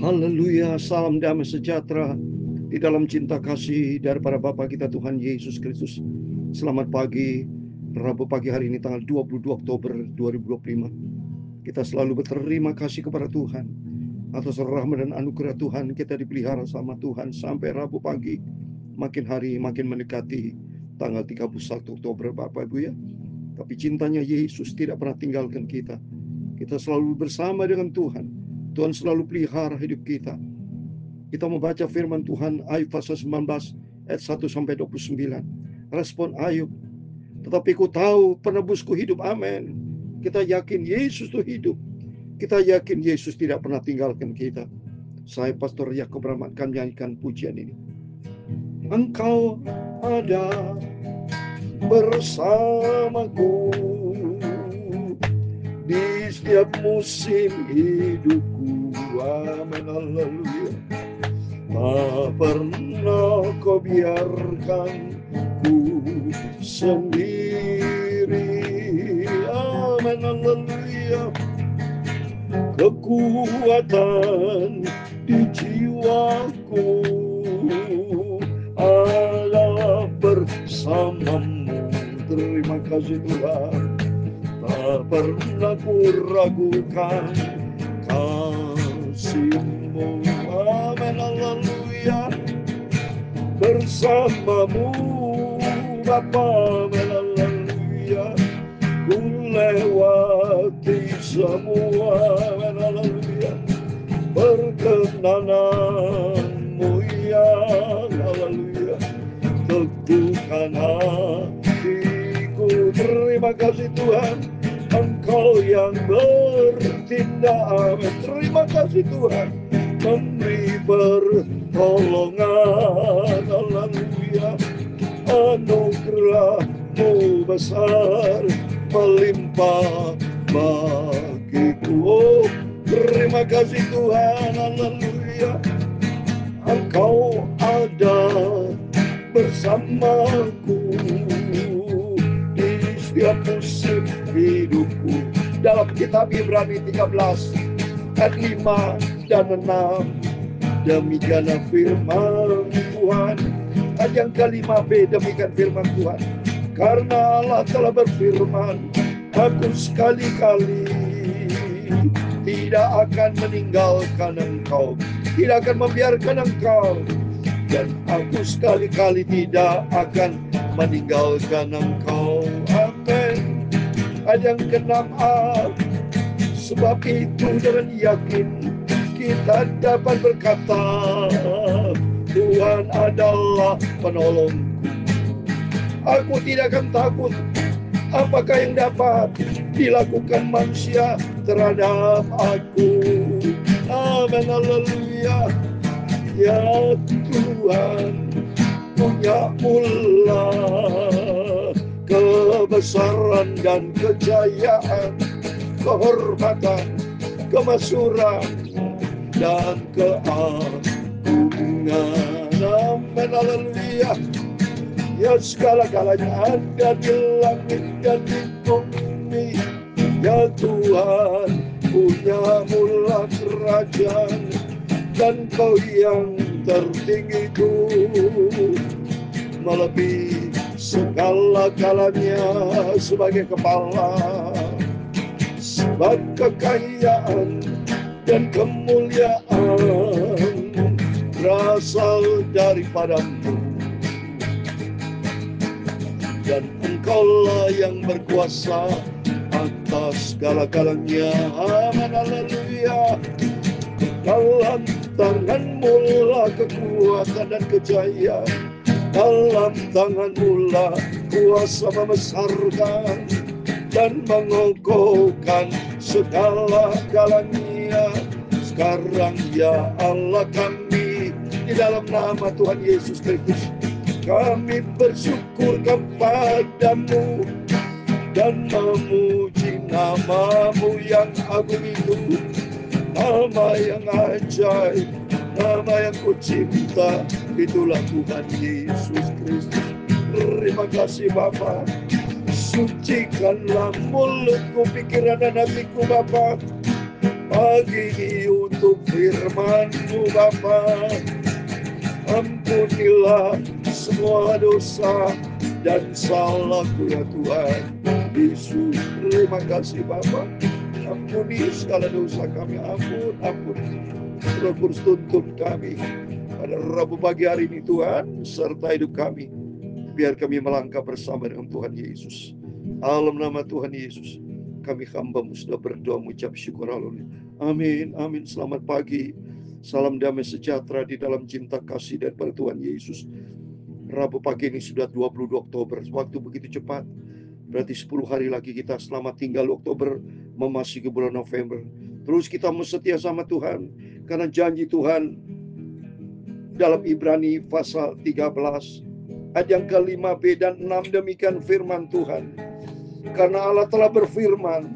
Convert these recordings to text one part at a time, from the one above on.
Haleluya, salam damai sejahtera di dalam cinta kasih daripada Bapa kita Tuhan Yesus Kristus. Selamat pagi, Rabu pagi hari ini tanggal 22 Oktober 2025. Kita selalu berterima kasih kepada Tuhan atas rahmat dan anugerah Tuhan. Kita dipelihara sama Tuhan sampai Rabu pagi. Makin hari makin mendekati tanggal 31 Oktober Bapak Ibu ya. Tapi cintanya Yesus tidak pernah tinggalkan kita. Kita selalu bersama dengan Tuhan. Tuhan selalu pelihara hidup kita. Kita membaca firman Tuhan Ayub pasal 19 ayat 1 sampai 29. Respon Ayub, tetapi ku tahu penebusku hidup, amin. Kita yakin Yesus itu hidup. Kita yakin Yesus tidak pernah tinggalkan kita. Saya Pastor Yakob Rahmat akan menyanyikan pujian ini. Engkau ada bersamaku di setiap musim hidupku, amin, haleluya. Tak pernah kau biarkan ku sendiri, amin, haleluya. Kekuatan di jiwaku Allah bersamamu, terima kasih Tuhan. Tak pernah ku ragukan kasih-Mu, amin, haleluya. Bersamamu Bapa, amin, haleluya. Ku lewati semua, amin, haleluya. Perkenananmu ya, haleluya. Teguhkan hatiku, terima kasih Tuhan. Engkau yang bertindak, amin. Terima kasih Tuhan. Memberi pertolongan, haleluya. Anugerah-Mu besar melimpah bagiku. Oh, terima kasih Tuhan, haleluya. Engkau ada bersamaku di setiap musim hidupku. Dalam kitab Ibrani 13 ayat 5 dan 6, demikianlah firman Tuhan. Ayat yang ke-5b, demikian firman Tuhan. Karena Allah telah berfirman, aku sekali-kali tidak akan meninggalkan engkau, tidak akan membiarkan engkau, dan aku sekali-kali tidak akan meninggalkan engkau, amin. Ayat yang ke-6a, sebab itu dengan yakin kita dapat berkata, Tuhan adalah penolongku. Aku tidak akan takut apakah yang dapat dilakukan manusia terhadap aku, amin, haleluya. Ya Tuhan, punya mula kebesaran dan kejayaan, kehormatan, kemasyhuran dan keagungan, amin, haleluya. Ya segala-galanya ada di langit dan di bumi, ya Tuhan punya mula kerajaan, dan Kau yang tertinggi itu melebihi segala-galanya sebagai kepala, sebab kekayaan dan kemuliaan berasal daripada-Mu, dan Engkaulah yang berkuasa atas segala-galanya, amin, haleluya. Dalam tangan-Mu lah kekuatan dan kejayaan, dalam tangan-Mu lah kuasa membesarkan dan mengokohkan segala-galanya. Sekarang ya Allah kami, di dalam nama Tuhan Yesus Kristus, kami bersyukur kepada-Mu dan memuji nama-Mu yang agung itu, nama yang ajaib, nama yang Ku cinta, itulah Tuhan Yesus Kristus. Terima kasih Bapa. Sucikanlah mulutku, pikiran dan hatiku Bapa, pagi ini untuk firman-Mu Bapa. Ampunilah semua dosa dan salahku ya Tuhan Yesus. Terima kasih Bapa. Ampuni segala dosa kami. Ampun. Roh Kudus tuntun kami pada Rabu pagi hari ini Tuhan, serta hidup kami. Biar kami melangkah bersama dengan Tuhan Yesus. Dalam nama Tuhan Yesus, kami hamba-Mu sudah berdoa mengucap syukur. Haleluya. Amin. Amin. Selamat pagi. Salam damai sejahtera di dalam cinta kasih daripada Tuhan Yesus. Rabu pagi ini sudah 22 Oktober. Waktu begitu cepat. Berarti 10 hari lagi kita selamat tinggal Oktober memasuki bulan November. Terus kita mau setia sama Tuhan. Karena janji Tuhan dalam Ibrani pasal 13 ayat yang ke-5b dan 6 demikian firman Tuhan. Karena Allah telah berfirman,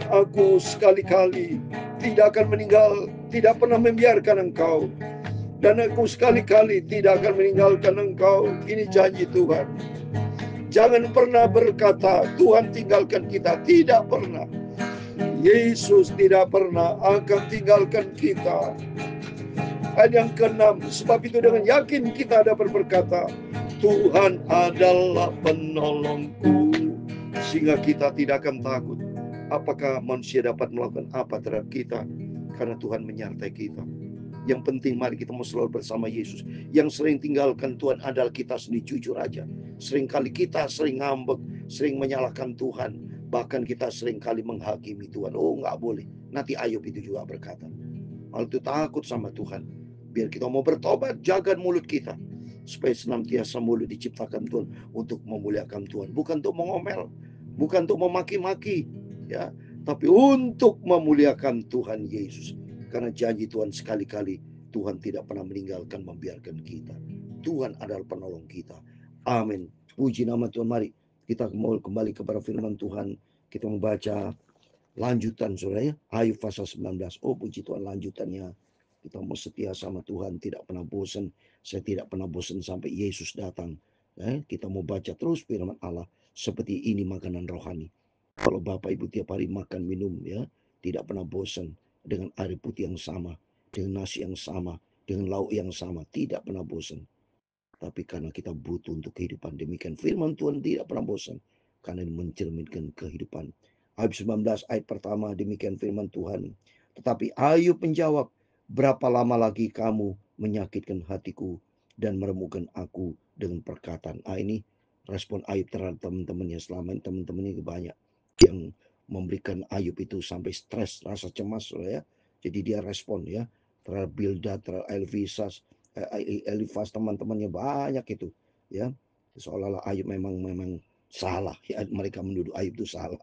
aku sekali-kali tidak akan meninggal, tidak pernah membiarkan engkau. Dan aku sekali-kali tidak akan meninggalkan engkau. Ini janji Tuhan. Jangan pernah berkata, Tuhan tinggalkan kita. Tidak pernah. Yesus tidak pernah akan tinggalkan kita. Ayat yang ke-6, sebab itu dengan yakin kita dapat berkata, Tuhan adalah penolongku. Sehingga kita tidak akan takut. Apakah manusia dapat melakukan apa terhadap kita? Karena Tuhan menyertai kita. Yang penting mari kita mau selalu bersama Yesus. Yang sering tinggalkan Tuhan adalah kita sendiri. Jujur aja. Seringkali kita sering ngambek, sering menyalahkan Tuhan. Bahkan kita seringkali menghakimi Tuhan. Oh nggak boleh. Nanti Ayub itu juga berkata. Hal itu takut sama Tuhan. Biar kita mau bertobat, jaga mulut kita. Supaya senantiasa mulut diciptakan Tuhan untuk memuliakan Tuhan. Bukan untuk mengomel. Bukan untuk memaki-maki. Ya, tapi untuk memuliakan Tuhan Yesus. Karena janji Tuhan sekali-kali Tuhan tidak pernah meninggalkan membiarkan kita. Tuhan adalah penolong kita. Amin. Puji nama Tuhan. Mari kita mau kembali kepada firman Tuhan. Kita membaca lanjutan saudara ya. Ayub pasal 19. Oh puji Tuhan lanjutannya. Kita mau setia sama Tuhan. Tidak pernah bosan. Saya tidak pernah bosan sampai Yesus datang. Kita mau baca terus firman Allah. Seperti ini makanan rohani. Kalau Bapak Ibu tiap hari makan minum ya. Tidak pernah bosan. Dengan air putih yang sama, dengan nasi yang sama, dengan lauk yang sama, tidak pernah bosan. Tapi karena kita butuh untuk kehidupan, demikian firman Tuhan tidak pernah bosan, karena ini mencerminkan kehidupan. Ayub 19 ayat pertama, demikian firman Tuhan. Tetapi Ayub menjawab, berapa lama lagi kamu menyakitkan hatiku dan meremukkan aku dengan perkataan. Ini respon Ayub terhadap teman-temannya. Selama ini teman-temannya banyak yang memberikan Ayub itu sampai stres, rasa cemas ya. Jadi dia respon ya terhadap Bildad, terhadap Elifas, teman-temannya banyak itu ya. Seolah-olah Ayub memang salah ya, mereka menuduh Ayub itu salah.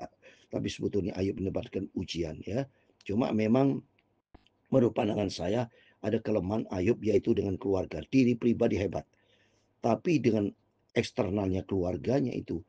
Tapi sebetulnya Ayub mendapatkan ujian ya. Cuma memang menurut pandangan saya ada kelemahan Ayub yaitu dengan keluarga. Diri pribadi hebat. Tapi dengan eksternalnya keluarganya itu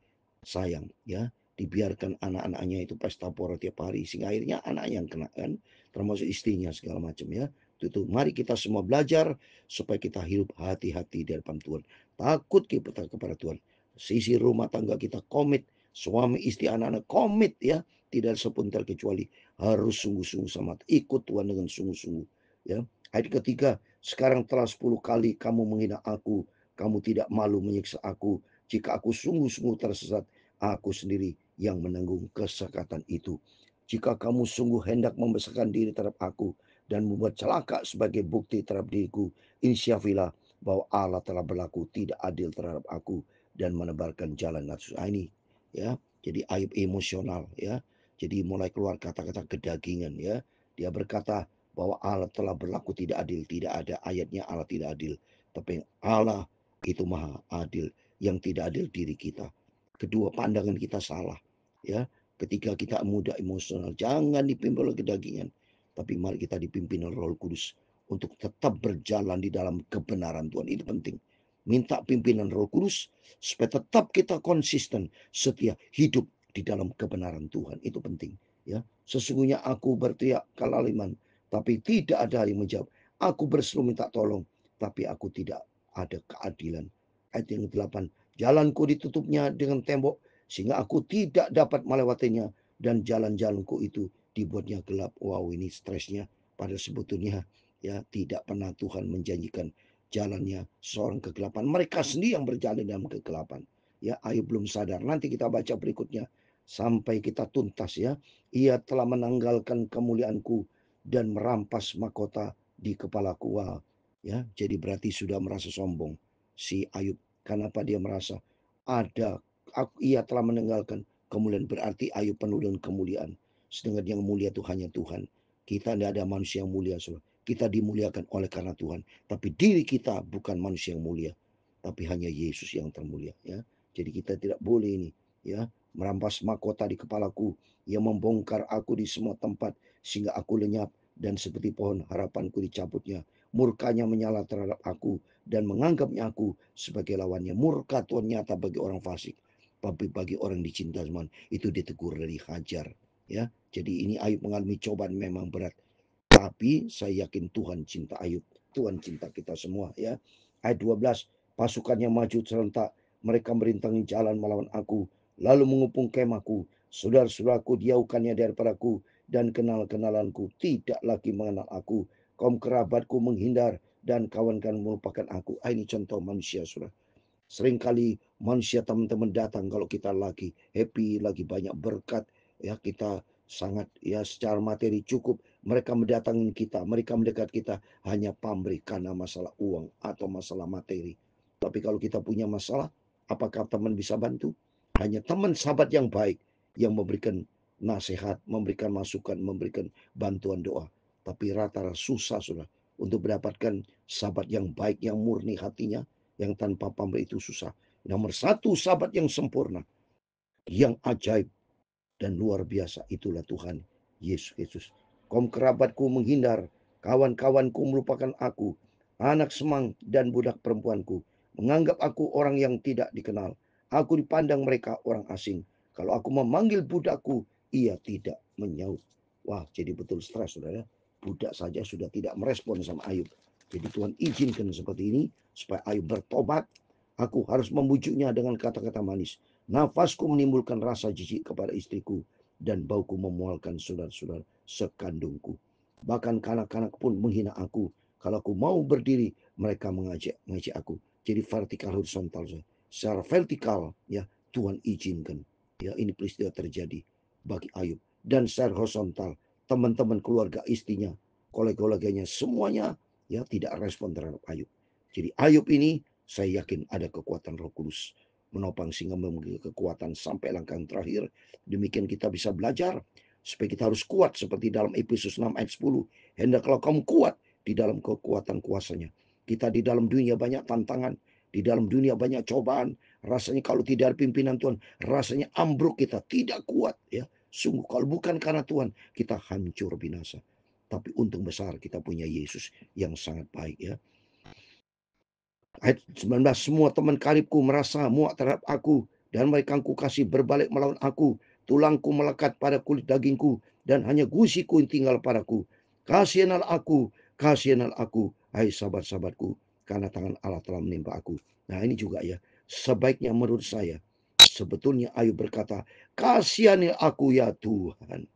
sayang ya. Dibiarkan anak-anaknya itu pesta pora tiap hari sehingga akhirnya anaknya yang kena kan, termasuk istrinya segala macam ya. Itu mari kita semua belajar supaya kita hidup hati-hati di hadapan Tuhan. Takut kita kepada Tuhan. Sisi rumah tangga kita komit, suami istri anak-anak komit ya. Tidak sepun terkecuali harus sungguh-sungguh sama ikut Tuhan dengan sungguh-sungguh ya. Ayat ketiga, sekarang telah 10 kali kamu menghina aku, kamu tidak malu menyiksa aku. Jika aku sungguh-sungguh tersesat, aku sendiri yang menanggung kesekatan itu. Jika kamu sungguh hendak membesarkan diri terhadap aku dan membuat celaka sebagai bukti terhadap diriku, insyafilah bahwa Allah telah berlaku tidak adil terhadap aku dan menebarkan jalan nafsu. Ini ya. Jadi Ayub emosional ya. Jadi mulai keluar kata-kata kedagingan ya. Dia berkata bahwa Allah telah berlaku tidak adil. Tidak ada ayatnya Allah tidak adil. Tapi Allah itu maha adil. Yang tidak adil diri kita. Kedua, pandangan kita salah ya. Ketika kita mudah emosional, jangan dipimpin oleh kedagingan, tapi mari kita dipimpin oleh Roh Kudus untuk tetap berjalan di dalam kebenaran Tuhan. Itu penting. Minta pimpinan Roh Kudus supaya tetap kita konsisten setia hidup di dalam kebenaran Tuhan. Itu penting ya. Sesungguhnya aku berteriak kelaliman, tapi tidak ada yang menjawab. Aku berseru minta tolong, tapi aku tidak ada keadilan. Ayat yang ke-8, jalanku ditutupnya dengan tembok sehingga aku tidak dapat melewatinya dan jalan-jalanku itu dibuatnya gelap. Wow, ini stresnya Padahal sebetulnya ya tidak pernah Tuhan menjanjikan jalannya seorang kegelapan. Mereka sendiri yang berjalan dalam kegelapan. Ya, Ayub belum sadar. Nanti kita baca berikutnya sampai kita tuntas ya. Ia telah menanggalkan kemuliaanku dan merampas mahkota di kepalaku. Wah, ya, jadi berarti sudah merasa sombong si Ayub. Kenapa dia merasa ia telah meninggalkan kemuliaan, berarti Ayub penuh dengan kemuliaan. Sedangkan yang mulia itu hanya Tuhan. Kita tidak ada manusia yang mulia, saudara. Kita dimuliakan oleh karena Tuhan. Tapi diri kita bukan manusia yang mulia, tapi hanya Yesus yang termulia. Ya, jadi kita tidak boleh ini, ya, merampas mahkota di kepalaku, yang membongkar aku di semua tempat sehingga aku lenyap dan seperti pohon harapanku dicabutnya. Murkanya menyala terhadap aku dan menganggapnya aku sebagai lawannya. Murka Tuhan nyata bagi orang fasik, tapi bagi orang dicintai Tuhan itu ditegur dan dihajar. Ya, jadi ini Ayub mengalami cobaan memang berat. Tapi saya yakin Tuhan cinta Ayub. Tuhan cinta kita semua ya. Ayat 12. Pasukannya maju serentak. Mereka merintangi jalan melawan aku. Lalu mengepung kemahku. Saudara-saudaraku dijauhkannya daripadaku. Dan kenal-kenalanku tidak lagi mengenal aku. Kaum kerabatku menghindar. Dan kawan-kawan melupakan aku. Ini contoh manusia, saudara. Seringkali manusia teman-teman datang kalau kita lagi happy, lagi banyak berkat, ya kita sangat ya secara materi cukup. Mereka mendatangi kita, mereka mendekat kita hanya pamrih karena masalah uang atau masalah materi. Tapi kalau kita punya masalah, apakah teman bisa bantu? Hanya teman sahabat yang baik yang memberikan nasihat, memberikan masukan, memberikan bantuan doa. Tapi rata-rata susah sudah untuk mendapatkan sahabat yang baik, yang murni hatinya, yang tanpa pamrih itu susah. Nomor satu, sahabat yang sempurna, yang ajaib dan luar biasa, itulah Tuhan Yesus Kristus. Kaum kerabatku menghindar, kawan-kawanku melupakan aku, anak semang dan budak perempuanku menganggap aku orang yang tidak dikenal. Aku dipandang mereka orang asing. Kalau aku memanggil budakku, ia tidak menyaut. Wah, jadi betul stres, saudara. Budak saja sudah tidak merespon sama Ayub. Jadi Tuhan izinkan seperti ini supaya Ayub bertobat. Aku harus membujuknya dengan kata-kata manis. Nafasku menimbulkan rasa jijik kepada istriku dan bauku memualkan saudara-saudara sekandungku. Bahkan kanak-kanak pun menghina aku. Kalau aku mau berdiri, mereka mengajak aku. Jadi vertikal horizontal. Secara vertikal, ya Tuhan izinkan. Ya, ini peristiwa terjadi bagi Ayub. Dan secara horizontal, teman-teman keluarga istrinya, kolega-koleganya, semuanya ya tidak respon terhadap Ayub. Jadi Ayub ini saya yakin ada kekuatan Roh Kudus menopang sehingga memiliki kekuatan sampai langkah yang terakhir. Demikian kita bisa belajar supaya kita harus kuat seperti dalam Efesus 6 ayat 10. Hendaklah kamu kuat di dalam kekuatan kuasanya. Kita di dalam dunia banyak tantangan, di dalam dunia banyak cobaan. Rasanya kalau tidak ada pimpinan Tuhan, rasanya ambruk, kita tidak kuat ya. Sungguh kalau bukan karena Tuhan, kita hancur binasa. Tapi untung besar kita punya Yesus yang sangat baik ya. Ayat 19, semua teman karibku merasa muak terhadap aku, dan mereka ku kasih berbalik melawan aku. Tulangku melekat pada kulit dagingku, dan hanya gusiku yang tinggal padaku. Kasihanlah aku, hai sahabat-sahabatku, karena tangan Allah telah menimpa aku. Nah ini juga ya, sebaiknya menurut saya, sebetulnya Ayub berkata, kasihanilah aku ya Tuhan.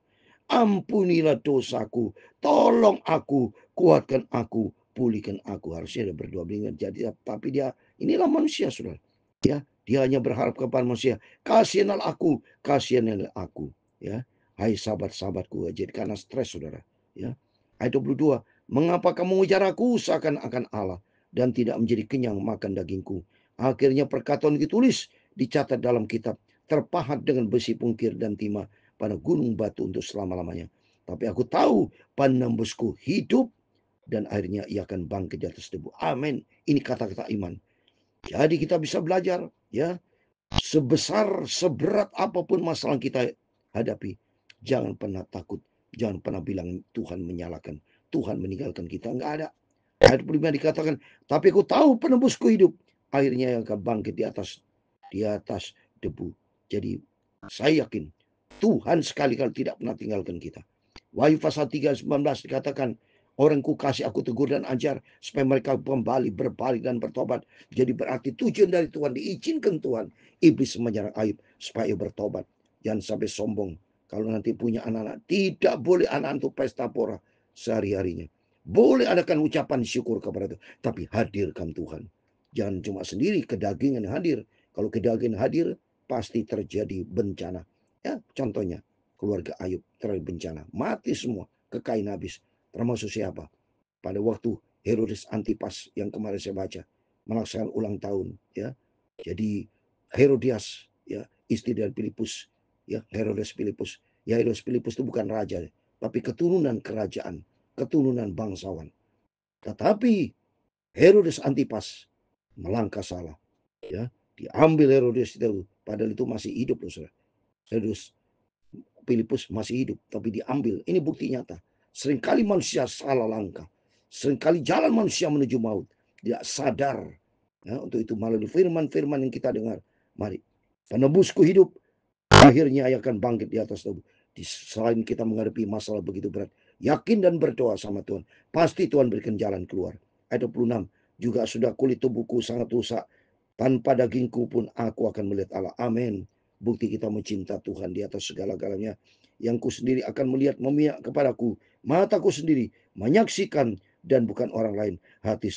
Ampunilah dosaku, tolong aku, kuatkan aku, pulihkan aku. Harusnya dia berdoa beringat jadi, tapi dia inilah manusia, saudara. Ya, dia hanya berharap kepada manusia. Kasihanlah aku, ya. Hai sahabat-sahabatku, jadi karena stres, saudara. Ya. Ayat 22, mengapa kamu mengejar aku seakan-akan Allah dan tidak menjadi kenyang makan dagingku? Akhirnya perkataan ditulis, dicatat dalam kitab, terpahat dengan besi pungkir dan timah pada gunung batu untuk selama-lamanya. Tapi aku tahu penembusku hidup dan akhirnya ia akan bangkit di atas debu. Amin. Ini kata-kata iman. Jadi kita bisa belajar ya, sebesar seberat apapun masalah kita hadapi, jangan pernah takut, jangan pernah bilang Tuhan menyalahkan, Tuhan meninggalkan kita. Enggak ada. Ayat 25 dikatakan, tapi aku tahu penembusku hidup, akhirnya yang akan bangkit di atas debu. Jadi saya yakin Tuhan sekali-kali tidak pernah tinggalkan kita. Wahyu pasal 3:19 dikatakan, orang ku kasih aku tegur dan ajar supaya mereka kembali berbalik dan bertobat. Jadi berarti tujuan dari Tuhan, diizinkan Tuhan iblis menyerang Ayub supaya bertobat. Jangan sampai sombong. Kalau nanti punya anak-anak, tidak boleh anak-anak itu pesta pora. sehari-harinya. Boleh adakan ucapan syukur kepada Tuhan, tapi hadirkan Tuhan. Jangan cuma sendiri kedagingan hadir. Kalau kedagingan hadir, pasti terjadi bencana. Ya, contohnya keluarga Ayub terjadi bencana, mati semua, kekayaan habis. Termasuk siapa? Pada waktu Herodes Antipas yang kemarin saya baca melaksanakan ulang tahun, ya. Jadi Herodias, ya, istri dari Filipus, ya, Herodes Filipus. Ya, Herodes Filipus itu bukan raja, tapi keturunan kerajaan, keturunan bangsawan. Tetapi Herodes Antipas melangkah salah, ya. Diambil Herodes itu, padahal itu masih hidup loh, saudara. Herodes Filipus masih hidup, tapi diambil. Ini bukti nyata. Seringkali manusia salah langkah. Seringkali jalan manusia menuju maut. Tidak sadar. Ya, untuk itu melalui firman-firman yang kita dengar. Mari, penebusku hidup. Akhirnya ia akan bangkit di atas tubuh. Selain kita menghadapi masalah begitu berat, yakin dan berdoa sama Tuhan. Pasti Tuhan berikan jalan keluar. Ayat 26. Juga sudah kulit tubuhku sangat rusak. Tanpa dagingku pun aku akan melihat Allah. Amin. Bukti kita mencinta Tuhan di atas segala-galanya. Yang ku sendiri akan melihat memihak kepadaku. Mataku sendiri menyaksikan dan bukan orang lain. Hati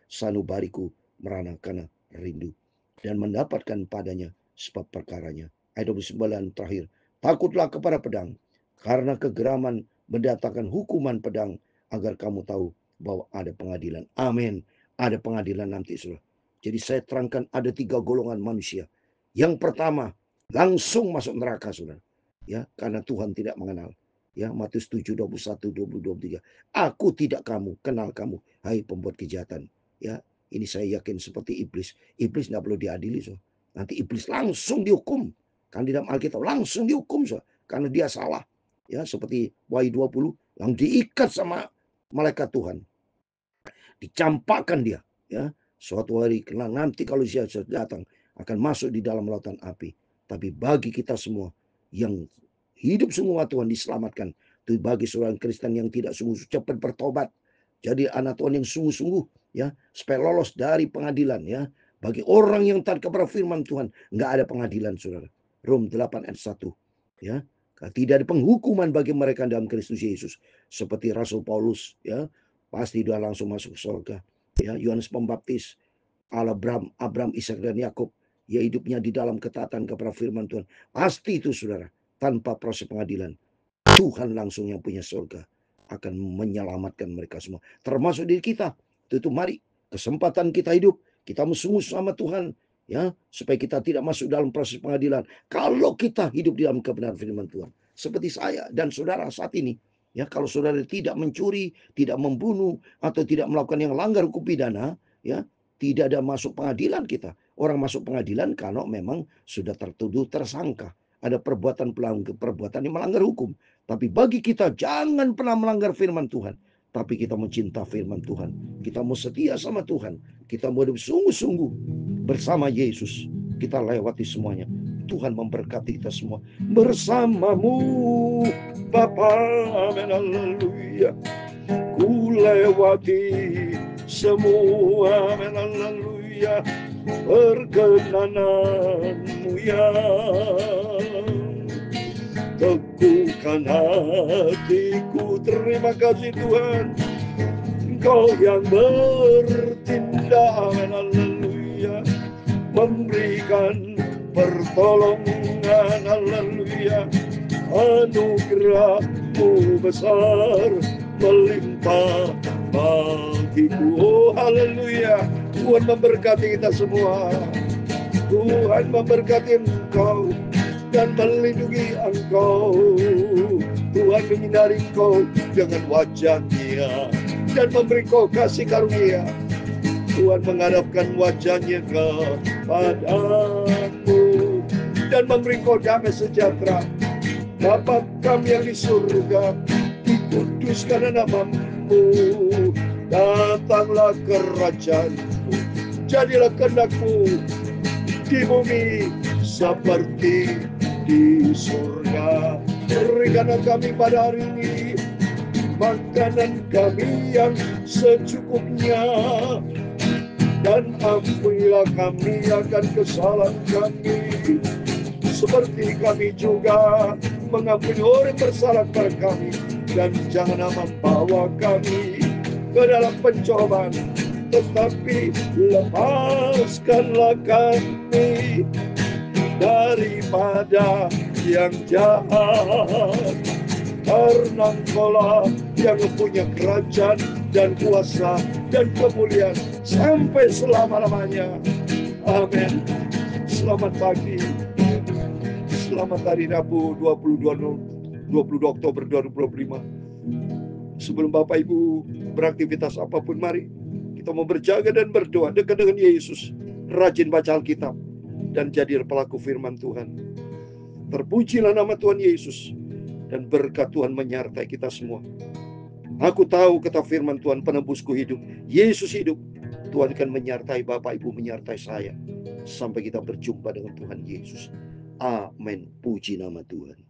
sanubariku merana karena rindu. Dan mendapatkan padanya sebab perkaranya. Ayat 29 terakhir. Takutlah kepada pedang. Karena kegeraman mendatangkan hukuman pedang. Agar kamu tahu bahwa ada pengadilan. Amin. Ada pengadilan nanti, saudara. Jadi saya terangkan ada 3 golongan manusia. Yang pertama, langsung masuk neraka, saudara. Ya, karena Tuhan tidak mengenal. Ya, Matius 7, 21, 22, 23. Aku tidak kenal kamu, hai pembuat kejahatan. Ya, ini saya yakin seperti iblis. Iblis tidak perlu diadili, saudara. Nanti iblis langsung dihukum. Kan di dalam Alkitab langsung dihukum, saudara. Karena dia salah. Ya, seperti Wahyu 20, yang diikat sama malaikat Tuhan. Dicampakkan dia, ya. Suatu hari nanti kalau dia datang akan masuk di dalam lautan api. Tapi bagi kita semua yang hidup semua Tuhan diselamatkan. Itu bagi seorang Kristen yang tidak sungguh cepat bertobat. Jadi anak Tuhan yang sungguh-sungguh, ya, supaya lolos dari pengadilan, ya. Bagi orang yang taat kepada firman Tuhan, nggak ada pengadilan, saudara. Rom 8 ayat 1, ya. Tidak ada penghukuman bagi mereka dalam Kristus Yesus. Seperti Rasul Paulus, ya, pasti dia langsung masuk surga. Ya, Yohanes Pembaptis, Abraham, Ishak dan Yakub, ya, hidupnya di dalam ketaatan kepada firman Tuhan. Pasti itu, saudara, tanpa proses pengadilan. Tuhan langsung yang punya surga akan menyelamatkan mereka semua, termasuk diri kita. Itu mari, kesempatan kita hidup, kita sungguh sama Tuhan, ya, supaya kita tidak masuk dalam proses pengadilan. Kalau kita hidup di dalam kebenaran firman Tuhan, seperti saya dan saudara saat ini, ya, kalau saudara tidak mencuri, tidak membunuh, atau tidak melakukan yang langgar hukum pidana, ya, tidak ada masuk pengadilan kita. Orang masuk pengadilan kalau memang sudah tertuduh tersangka. Ada perbuatan yang melanggar hukum. Tapi bagi kita jangan pernah melanggar firman Tuhan. Tapi kita mencinta firman Tuhan. Kita mau setia sama Tuhan. Kita mau hidup sungguh-sungguh bersama Yesus. Kita lewati semuanya. Tuhan memberkati kita semua. Bersamamu Bapa, amin, haleluya. Ku lewati semua, amin, haleluya. Perkenananmu ya, teguhkan hatiku. Terima kasih Tuhan, Engkau yang bertindak, amin, haleluya, memberikan pertolongan, haleluya. Anugerah-Mu besar melimpah bagiku, oh haleluya. Tuhan memberkati kita semua. Tuhan memberkati engkau dan melindungi engkau. Tuhan menyinari engkau dengan wajah-Nya dan memberi engkau kasih karunia. Tuhan menghadapkan wajah-Nya kepadamu dan memberi engkau damai sejahtera. Bapa kami yang di surga, dikuduskan nama-Mu, datanglah kerajaan-Mu, jadilah kehendak-Mu di bumi seperti di surga. Berikanlah kami pada hari ini makanan kami yang secukupnya, dan ampunilah kami akan kesalahan kami, seperti kami juga mengampuni orang yang bersalah kepada kami. dan jangan membawa kami ke dalam pencobaan, tetapi lepaskanlah kami daripada yang jahat. Karena Engkaulah yang punya kerajaan dan kuasa dan kemuliaan sampai selama-lamanya. Amin. Selamat pagi. Selamat hari Rabu 22 Oktober 2025. Sebelum Bapak Ibu beraktivitas apapun, mari kita mau berjaga dan berdoa dekat dengan Yesus. Rajin baca Alkitab dan jadi pelaku firman Tuhan. Terpujilah nama Tuhan Yesus, dan berkat Tuhan menyertai kita semua. Aku tahu kata firman Tuhan, penebusku hidup, Yesus hidup. Tuhan akan menyertai Bapak Ibu, menyertai saya sampai kita berjumpa dengan Tuhan Yesus. Amin. Puji nama Tuhan.